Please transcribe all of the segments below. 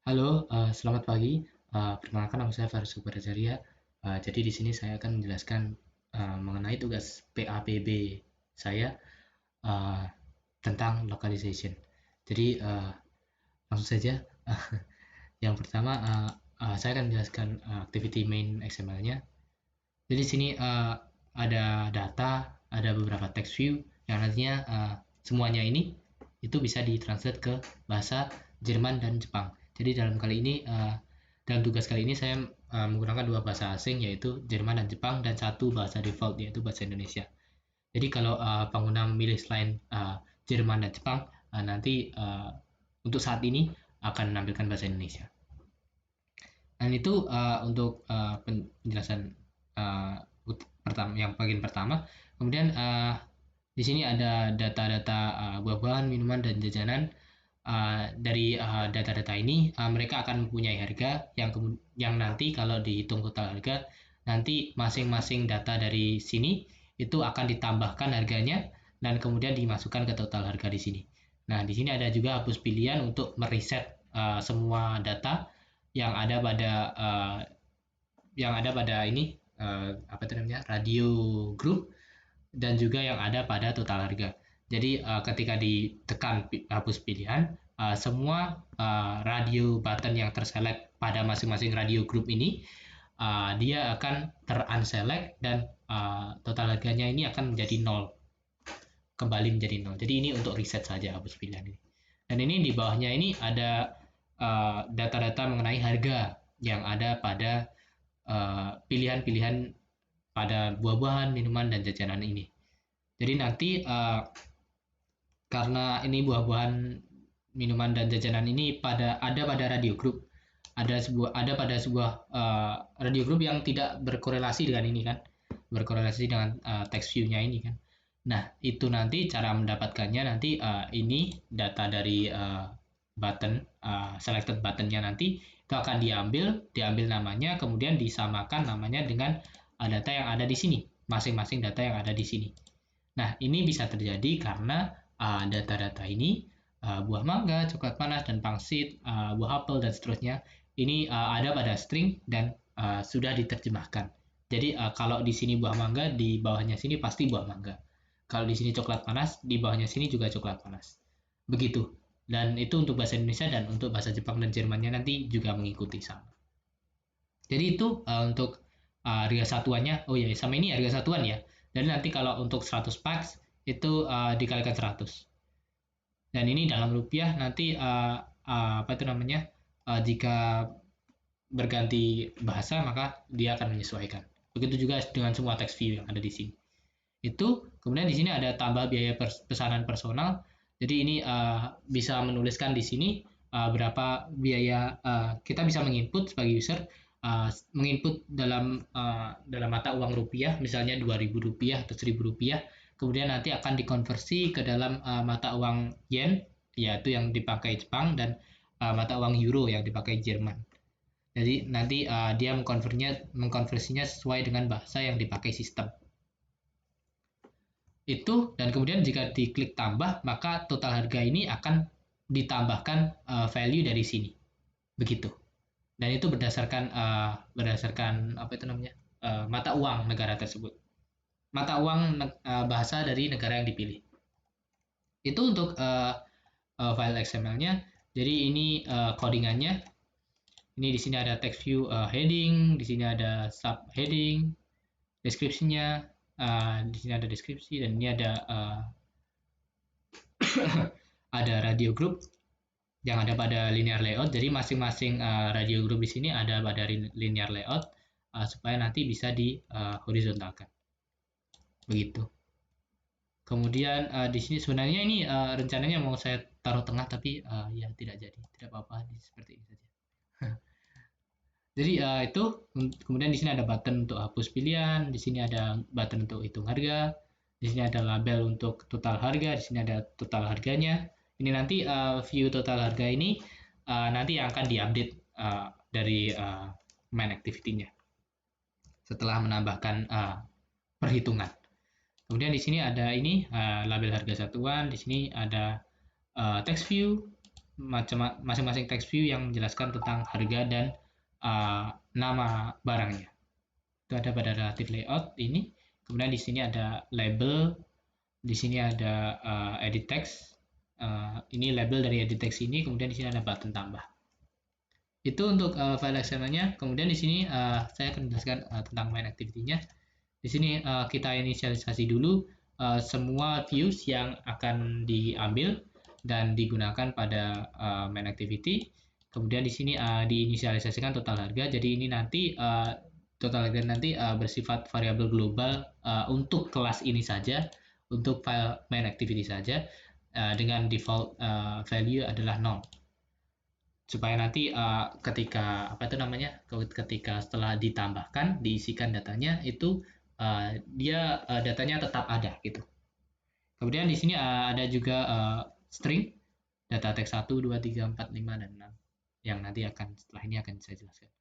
Halo, selamat pagi. Perkenalkan nama saya Faris Subarajaria. Jadi di sini saya akan menjelaskan mengenai tugas PAPB saya uh, tentang localization. Jadi langsung saja. Yang pertama, saya akan menjelaskan activity main XML-nya. Jadi di sini ada data, ada beberapa text view yang nantinya semuanya ini itu bisa ditranslate ke bahasa Jerman dan Jepang. Jadi dalam tugas kali ini saya menggunakan dua bahasa asing yaitu Jerman dan Jepang dan satu bahasa default yaitu bahasa Indonesia. Jadi kalau pengguna memilih selain Jerman dan Jepang, nanti untuk saat ini akan menampilkan bahasa Indonesia. Dan itu untuk penjelasan uh, pertama, yang bagian pertama. Kemudian di sini ada data-data buah-buahan, minuman, dan jajanan. Dari data-data ini, mereka akan mempunyai harga yang nanti kalau dihitung total harga, nanti masing-masing data dari sini itu akan ditambahkan harganya dan kemudian dimasukkan ke total harga di sini. Nah, di sini ada juga hapus pilihan untuk mereset semua data yang ada pada ini apa itu namanya radio group dan juga yang ada pada total harga. Jadi ketika ditekan hapus pilihan, semua radio button yang terselect pada masing-masing radio group ini dia akan terunselect dan total harganya ini akan menjadi nol, kembali menjadi nol. Jadi ini untuk reset saja hapus pilihan ini. Dan ini di bawahnya ini ada data-data mengenai harga yang ada pada pilihan-pilihan pada buah-buahan, minuman, dan jajanan ini. Jadi nanti karena ini buah-buahan, minuman, dan jajanan ini ada pada radio group, ada pada sebuah radio group yang tidak berkorelasi dengan ini kan, berkorelasi dengan text view-nya ini kan. Nah, itu nanti cara mendapatkannya nanti ini data dari button selected buttonnya nanti itu akan diambil namanya, kemudian disamakan namanya dengan data yang ada di sini, masing-masing data yang ada di sini. Nah, ini bisa terjadi karena data-data ini buah mangga, coklat panas, dan pangsit, buah apel, dan seterusnya ini ada pada string dan sudah diterjemahkan. Jadi kalau di sini buah mangga, di bawahnya sini pasti buah mangga. Kalau di sini coklat panas, di bawahnya sini juga coklat panas. Begitu. Dan itu untuk bahasa Indonesia dan untuk bahasa Jepang dan Jermannya nanti juga mengikuti sama. Jadi itu untuk harga satuannya. Oh ya, sama ini harga satuan ya. Dan nanti kalau untuk 100 packs itu dikalikan 100. Dan ini dalam rupiah nanti apa itu namanya? Jika berganti bahasa maka dia akan menyesuaikan. Begitu juga dengan semua text view yang ada di sini. Itu kemudian di sini ada tambah biaya pesanan personal. Jadi ini bisa menuliskan di sini berapa biaya kita bisa menginput sebagai user menginput dalam mata uang rupiah misalnya Rp2.000 atau Rp1.000, kemudian nanti akan dikonversi ke dalam mata uang yen yaitu yang dipakai Jepang dan mata uang euro yang dipakai Jerman. Jadi nanti dia mengkonversinya sesuai dengan bahasa yang dipakai sistem itu, dan kemudian jika diklik tambah maka total harga ini akan ditambahkan value dari sini begitu, dan itu berdasarkan apa itu namanya mata uang negara tersebut, mata uang bahasa dari negara yang dipilih. Itu untuk file XML-nya. Jadi ini codingannya. Ini di sini ada text view heading, di sini ada sub heading, deskripsinya, di sini ada deskripsi, dan ini ada ada radio group yang ada pada linear layout. Jadi masing-masing radio group di sini ada pada linear layout supaya nanti bisa di horizontalkan. Begitu. Kemudian di sini sebenarnya ini rencananya mau saya taruh tengah tapi ya tidak jadi. Tidak apa-apa seperti ini saja. Jadi itu kemudian di sini ada button untuk hapus pilihan, di sini ada button untuk hitung harga, di sini ada label untuk total harga, di sini ada total harganya. Ini nanti view total harga ini nanti yang akan diupdate dari main activity-nya setelah menambahkan perhitungan. Kemudian di sini ada ini label harga satuan, di sini ada text view, masing-masing text view yang menjelaskan tentang harga dan nama barangnya. Itu ada pada relative layout ini. Kemudian di sini ada label, di sini ada edit text. Ini label dari edit text ini. Kemudian di sini ada button tambah. Itu untuk file XML-nya. Kemudian di sini saya akan menjelaskan tentang main activity-nya. Di sini kita inisialisasi dulu semua views yang akan diambil dan digunakan pada main activity. Kemudian di sini diinisialisasikan total harga. Jadi ini nanti total harga nanti bersifat variabel global untuk kelas ini saja, untuk file main activity saja, dengan default value adalah 0. Supaya nanti ketika ketika setelah ditambahkan, diisikan datanya itu datanya tetap ada gitu. Kemudian di sini ada juga string data teks 1, 2, 3, 4, 5, dan 6 yang nanti setelah ini akan saya jelaskan.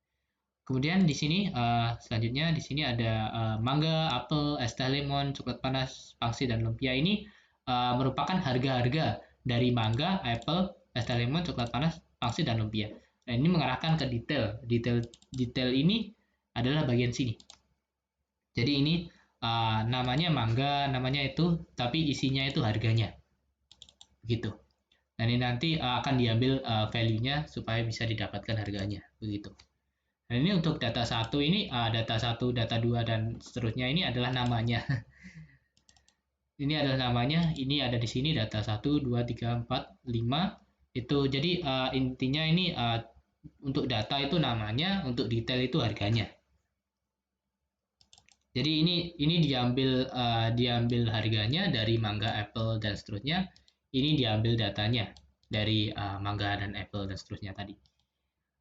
Kemudian di sini selanjutnya di sini ada mangga, apel, es teh lemon, coklat panas, pangsit, dan lumpia. Ini merupakan harga-harga dari mangga, apel, es teh lemon, coklat panas, pangsit, dan lumpia. Nah, ini mengarahkan ke detail. Detail ini adalah bagian sini. Jadi ini namanya mangga, namanya itu, tapi isinya itu harganya. Begitu. Nah, ini nanti akan diambil value-nya supaya bisa didapatkan harganya. Begitu. Nah, ini untuk data 1 ini, data 1, data 2, dan seterusnya ini adalah namanya. Ini adalah namanya, ini ada di sini data 1, 2, 3, 4, 5. Itu jadi intinya ini untuk data itu namanya, untuk detail itu harganya. Jadi ini diambil harganya dari mangga, apple, dan seterusnya. Ini diambil datanya dari mangga dan apple dan seterusnya tadi.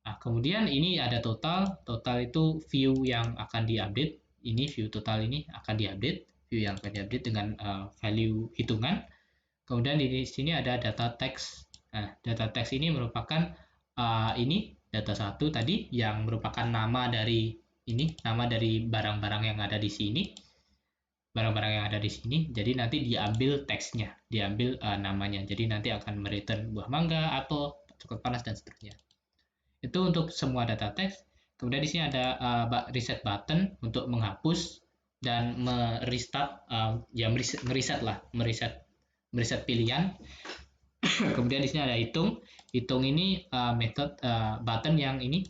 Nah, kemudian ini ada total itu view yang akan diupdate. Ini view total ini akan diupdate, view yang akan diupdate dengan value hitungan. Kemudian di sini ada data text. Nah, data text ini merupakan ini data 1 tadi yang merupakan nama dari barang-barang yang ada di sini. Barang-barang yang ada di sini. Jadi nanti diambil teksnya, diambil namanya. Jadi nanti akan mereturn buah mangga, apel, coklat panas, dan seterusnya. Itu untuk semua data teks. Kemudian di sini ada reset button untuk menghapus dan merestart, mereset pilihan. Kemudian di sini ada hitung. Hitung ini method button yang ini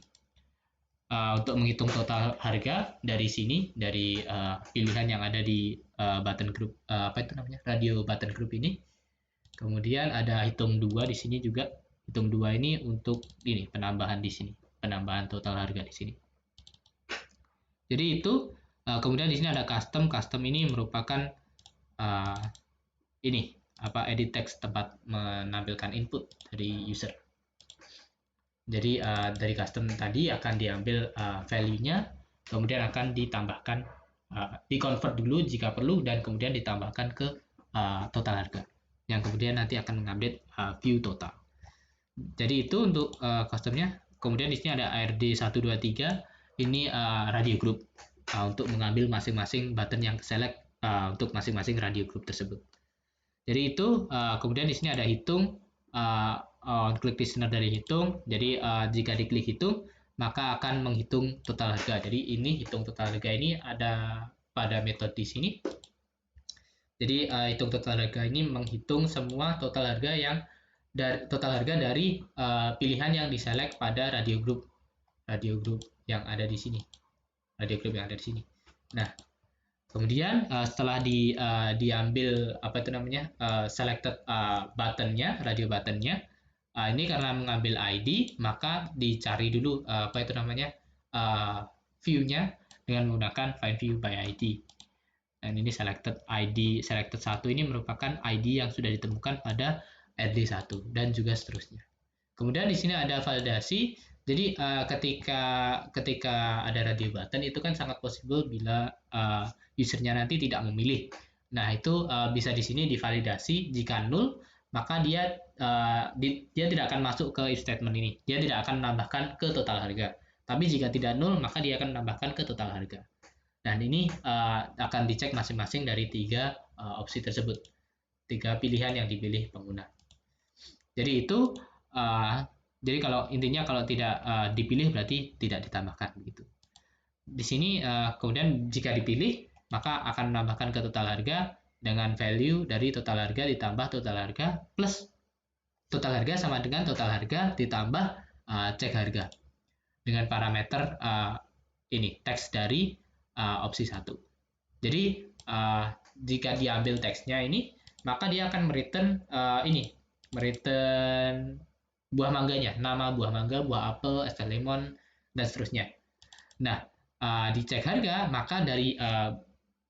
untuk menghitung total harga dari sini, dari pilihan yang ada di button group, radio button group ini. Kemudian ada hitung 2 di sini juga. Hitung 2 ini untuk ini penambahan di sini, penambahan total harga di sini. Jadi itu kemudian di sini ada custom. Custom ini merupakan edit text, tempat menampilkan input dari user. Jadi dari custom tadi akan diambil value-nya, kemudian akan ditambahkan, di-convert dulu jika perlu, dan kemudian ditambahkan ke total harga, yang kemudian nanti akan mengupdate view total. Jadi itu untuk customnya. Kemudian di sini ada ARD 123, ini radio group untuk mengambil masing-masing button yang select untuk masing-masing radio group tersebut. Jadi itu kemudian di sini ada hitung, on-click listener dari hitung. Jadi jika diklik hitung maka akan menghitung total harga. Jadi ini hitung total harga ini ada pada metode di sini. Jadi hitung total harga ini menghitung semua total harga dari pilihan yang diselect pada radio group yang ada di sini. Nah, kemudian setelah diambil selected buttonnya, radio buttonnya, ini karena mengambil ID maka dicari dulu view-nya dengan menggunakan find view by ID. Dan ini selected 1 ini merupakan ID yang sudah ditemukan pada RD1 dan juga seterusnya. Kemudian di sini ada validasi. Jadi ketika ada radio button itu kan sangat possible bila usernya nanti tidak memilih. Nah, itu bisa di sini divalidasi. Jika null maka dia tidak akan masuk ke if statement ini. Dia tidak akan menambahkan ke total harga. Tapi jika tidak null maka dia akan menambahkan ke total harga. Dan ini akan dicek masing-masing dari 3 opsi tersebut, 3 pilihan yang dipilih pengguna. Jadi itu jadi kalau intinya kalau tidak dipilih berarti tidak ditambahkan begitu. Di sini kemudian jika dipilih maka akan menambahkan ke total harga dengan value dari total harga ditambah total harga plus total harga sama dengan total harga ditambah cek harga dengan parameter ini teks dari opsi 1. Jadi jika diambil teksnya ini maka dia akan mereturn mereturn buah mangganya, nama buah mangga, buah apel, es teh lemon dan seterusnya. Nah, dicek harga maka dari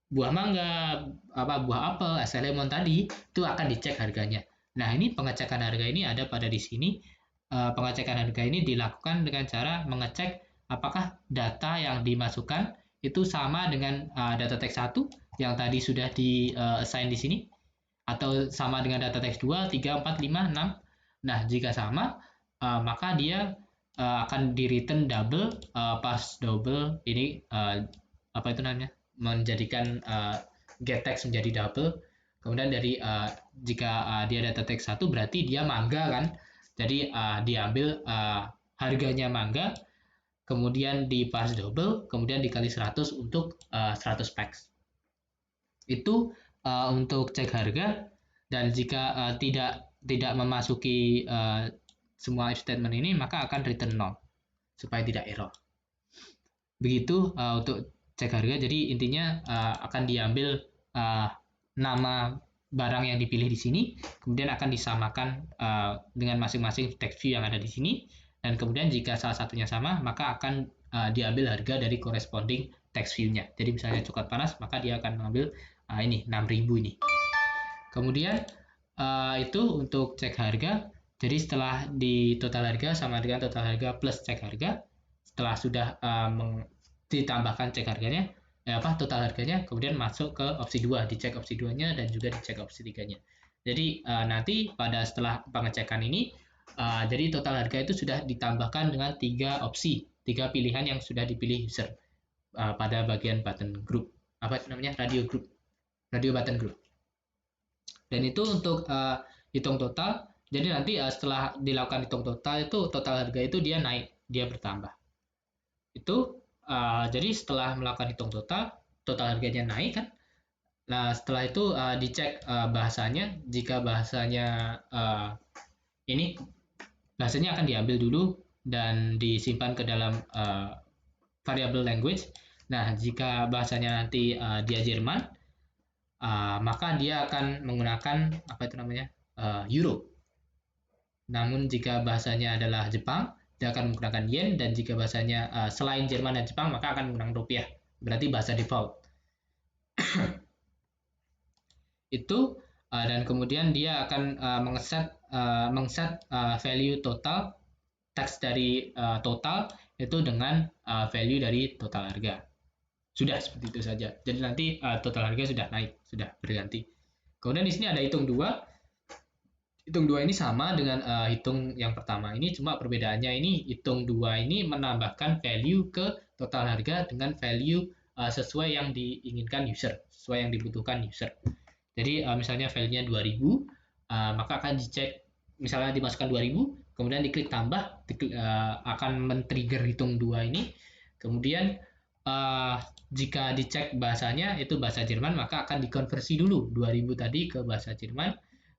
buah mangga, buah apel, es teh lemon tadi itu akan dicek harganya. Nah, ini pengecekan harga ini ada pada di sini. Pengecekan harga ini dilakukan dengan cara mengecek apakah data yang dimasukkan itu sama dengan data teks 1 yang tadi sudah di assign di sini atau sama dengan data teks 2, 3, 4, 5, 6. Nah, jika sama maka dia akan di return double, pas double ini apa itu namanya? Menjadikan get text menjadi double. Kemudian dari jika dia data teks 1 berarti dia mangga kan. Jadi diambil harganya mangga, kemudian di parse double, kemudian dikali 100 untuk 100 packs. Itu untuk cek harga, dan jika tidak memasuki semua if statement ini maka akan return 0 supaya tidak error. Begitu untuk cek harga. Jadi intinya akan diambil nama barang yang dipilih di sini, kemudian akan disamakan dengan masing-masing text view yang ada di sini, dan kemudian jika salah satunya sama maka akan diambil harga dari corresponding text view-nya. Jadi misalnya coklat panas maka dia akan mengambil ini 6.000 ini. Kemudian itu untuk cek harga. Jadi setelah di total harga sama dengan total harga plus cek harga, setelah sudah ditambahkan cek harganya, total harganya, kemudian masuk ke opsi 2, dicek opsi 2-nya dan juga dicek opsi 3-nya. Jadi nanti pada setelah pengecekan ini, jadi total harga itu sudah ditambahkan dengan 3 opsi, 3 pilihan yang sudah dipilih user pada bagian button group, apa itu namanya, radio button group. Dan itu untuk hitung total. Jadi nanti setelah dilakukan hitung total itu total harga itu dia naik, dia bertambah. Itu jadi setelah melakukan hitung total harganya naik kan. Nah, setelah itu dicek bahasanya. Jika bahasanya ini bahasanya akan diambil dulu dan disimpan ke dalam variable language. Nah, jika bahasanya nanti dia Jerman, maka dia akan menggunakan apa itu namanya euro. Namun jika bahasanya adalah Jepang, dia akan menggunakan yen, dan jika bahasanya selain Jerman dan Jepang maka akan menggunakan rupiah. Berarti bahasa default. Itu dan kemudian dia akan mengset value total teks dari total itu dengan value dari total harga. Sudah seperti itu saja. Jadi nanti total harga sudah naik, sudah berganti. Kemudian di sini ada hitung 2. Hitung 2 ini sama dengan hitung yang pertama ini, cuma perbedaannya ini hitung 2 ini menambahkan value ke total harga dengan value sesuai yang diinginkan user, sesuai yang dibutuhkan user. Jadi misalnya value-nya 2000, maka akan dicek, misalnya dimasukkan 2000, kemudian diklik tambah, akan men-trigger hitung 2 ini. Kemudian jika dicek bahasanya itu bahasa Jerman, maka akan dikonversi dulu 2000 tadi ke bahasa Jerman,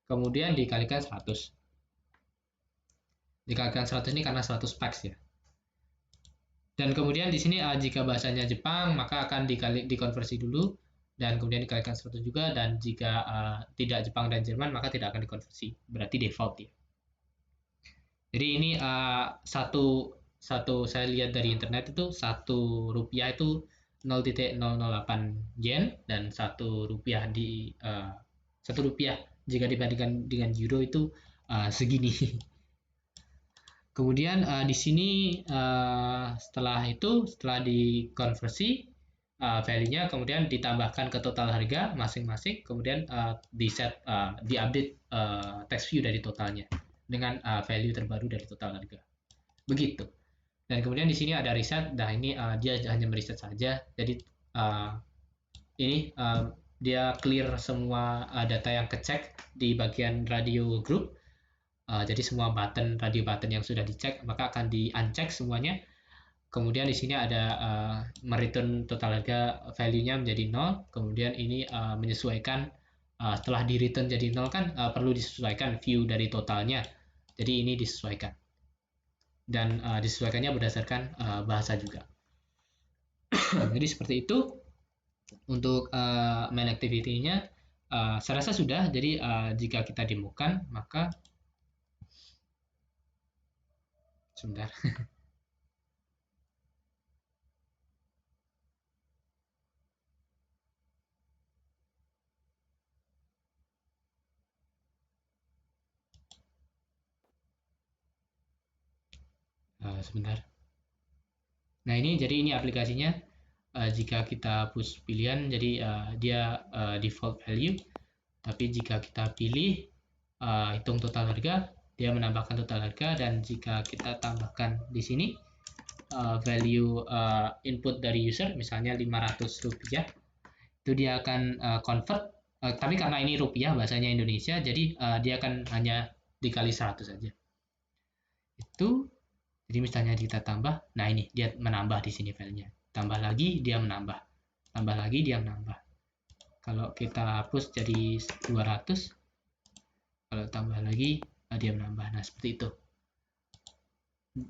kemudian dikalikan 100. Dikalikan 100 ini karena 100 packs ya. Dan kemudian di sini jika bahasanya Jepang maka akan dikonversi dulu dan kemudian dikalikan 100 juga, dan jika tidak Jepang dan Jerman maka tidak akan dikonversi. Berarti default ya. Jadi ini satu saya lihat dari internet itu 1 rupiah itu 0,008 yen, dan 1 rupiah di 1 rupiah jika dibandingkan dengan euro itu segini. Kemudian di sini setelah dikonversi value-nya, kemudian ditambahkan ke total harga masing-masing, kemudian diupdate text view dari totalnya dengan value terbaru dari total harga. Begitu. Dan kemudian di sini ada reset. Nah, ini dia hanya mereset saja. Jadi ini dia clear semua data yang kecek di bagian radio group. Jadi semua radio button yang sudah dicek maka akan di uncheck semuanya. Kemudian di sini ada mereturn total harga, value-nya menjadi 0. Kemudian ini menyesuaikan, setelah di return jadi 0 kan perlu disesuaikan view dari totalnya. Jadi ini disesuaikan. Dan disesuaikannya berdasarkan bahasa juga. Jadi seperti itu untuk main activity-nya. Saya rasa sudah. Jadi jika kita demokan maka sebentar. Sebentar. Nah ini aplikasinya. Jika kita push pilihan jadi dia default value, tapi jika kita pilih hitung total harga, dia menambahkan total harga. Dan jika kita tambahkan di sini value input dari user misalnya Rp500, itu dia akan convert, tapi karena ini rupiah bahasanya Indonesia jadi dia akan hanya dikali 100 saja. Itu jadi misalnya kita tambah, nah ini dia menambah di sini filenya. Tambah lagi dia menambah. Tambah lagi dia menambah. Kalau kita hapus jadi 200, kalau tambah lagi dia menambah. Nah, seperti itu.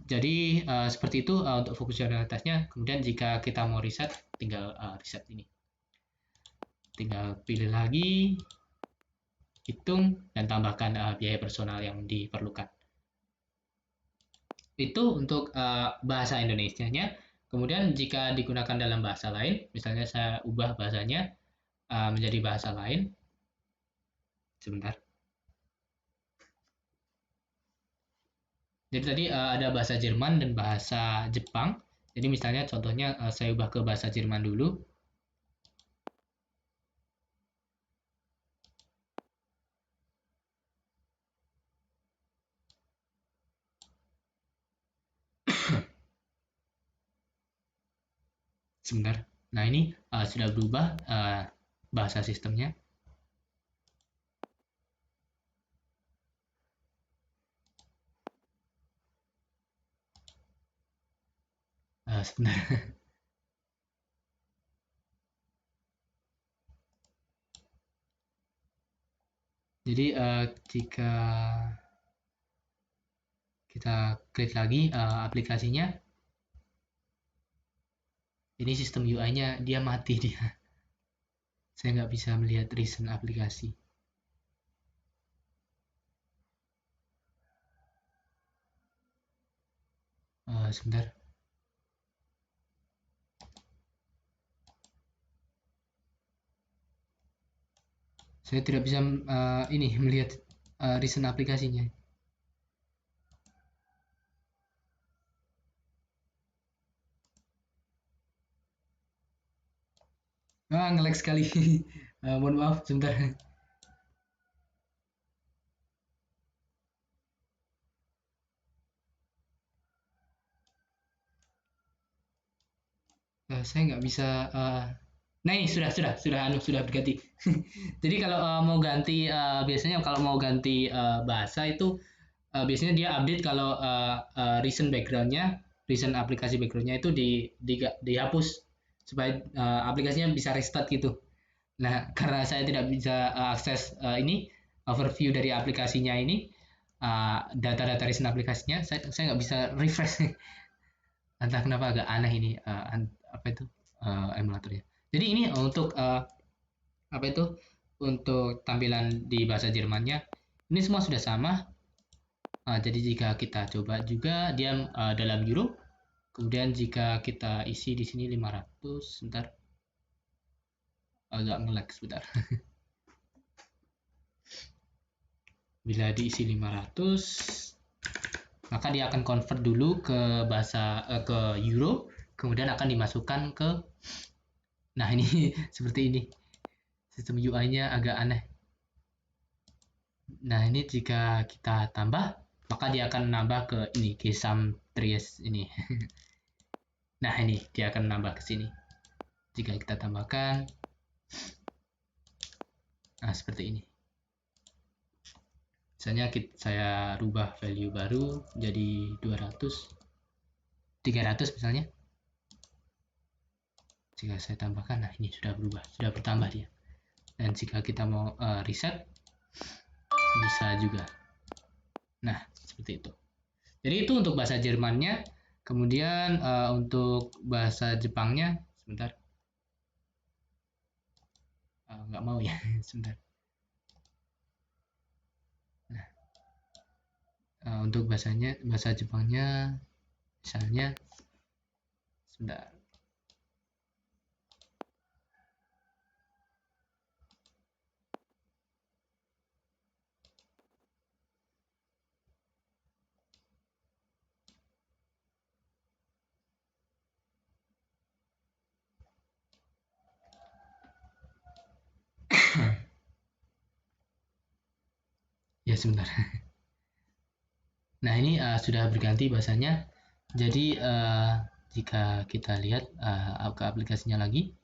Jadi seperti itu untuk fungsionalitasnya. Kemudian jika kita mau reset, tinggal reset ini. Tinggal pilih lagi, hitung, dan tambahkan biaya personal yang diperlukan. Itu untuk bahasa Indonesianya. Kemudian jika digunakan dalam bahasa lain, misalnya saya ubah bahasanya menjadi bahasa lain. Sebentar. Jadi tadi ada bahasa Jerman dan bahasa Jepang. Jadi misalnya contohnya saya ubah ke bahasa Jerman dulu. Sebentar. Nah ini sudah berubah bahasa sistemnya. Sebentar. Jadi jika kita klik lagi aplikasinya, ini sistem UI-nya dia mati dia. Saya nggak bisa melihat recent aplikasi. Sebentar. Saya tidak bisa ini melihat recent aplikasinya. Nge-lag sekali. Mohon maaf, sebentar. Saya nggak bisa. Nah ini sudah berganti. Jadi kalau mau ganti biasanya kalau mau ganti bahasa itu biasanya dia update kalau recent backgroundnya, recent aplikasi backgroundnya itu dihapus supaya aplikasinya bisa restart gitu. Nah karena saya tidak bisa akses ini overview dari aplikasinya ini, data-data recent aplikasinya, saya nggak bisa refresh. Entah kenapa agak aneh ini apa itu emulatornya. Jadi ini untuk apa itu untuk tampilan di bahasa Jermannya ini semua sudah sama. Jadi jika kita coba juga dia dalam euro, kemudian jika kita isi di sini 500, sebentar agak nge-lag sebentar. Bila diisi 500, maka dia akan convert dulu ke bahasa ke euro, kemudian akan dimasukkan ke. Nah ini seperti ini. Sistem UI-nya agak aneh. Nah ini jika kita tambah, maka dia akan nambah ke ini Gesam Tries ini. Nah ini dia akan nambah ke sini. Jika kita tambahkan, nah seperti ini. Misalnya saya rubah value baru jadi 200, 300 misalnya. Jika saya tambahkan, nah ini sudah berubah, sudah bertambah dia. Dan jika kita mau reset, bisa juga. Nah, seperti itu. Jadi itu untuk bahasa Jermannya. Kemudian untuk bahasa Jepangnya, sebentar. Nggak mau ya, sebentar. Nah, untuk bahasa Jepangnya, misalnya, sebentar. Ya, sebentar. Nah, ini sudah berganti bahasanya. Jadi, jika kita lihat ke aplikasinya lagi,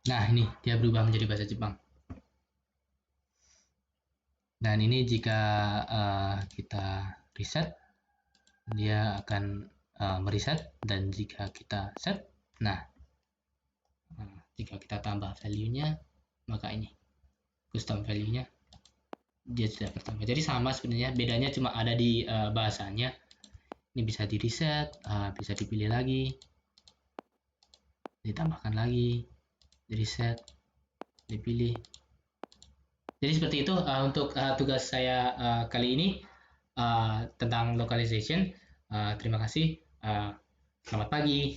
nah ini dia berubah menjadi bahasa Jepang. Dan ini jika kita reset, dia akan mereset. Dan jika kita set, nah jika kita tambah value-nya, maka ini custom value-nya dia sudah bertambah. Jadi sama sebenarnya, bedanya cuma ada di bahasanya. Ini bisa di reset, bisa dipilih lagi, ditambahkan lagi, di reset, dipilih. Jadi seperti itu untuk tugas saya kali ini tentang localization. Terima kasih. Selamat pagi.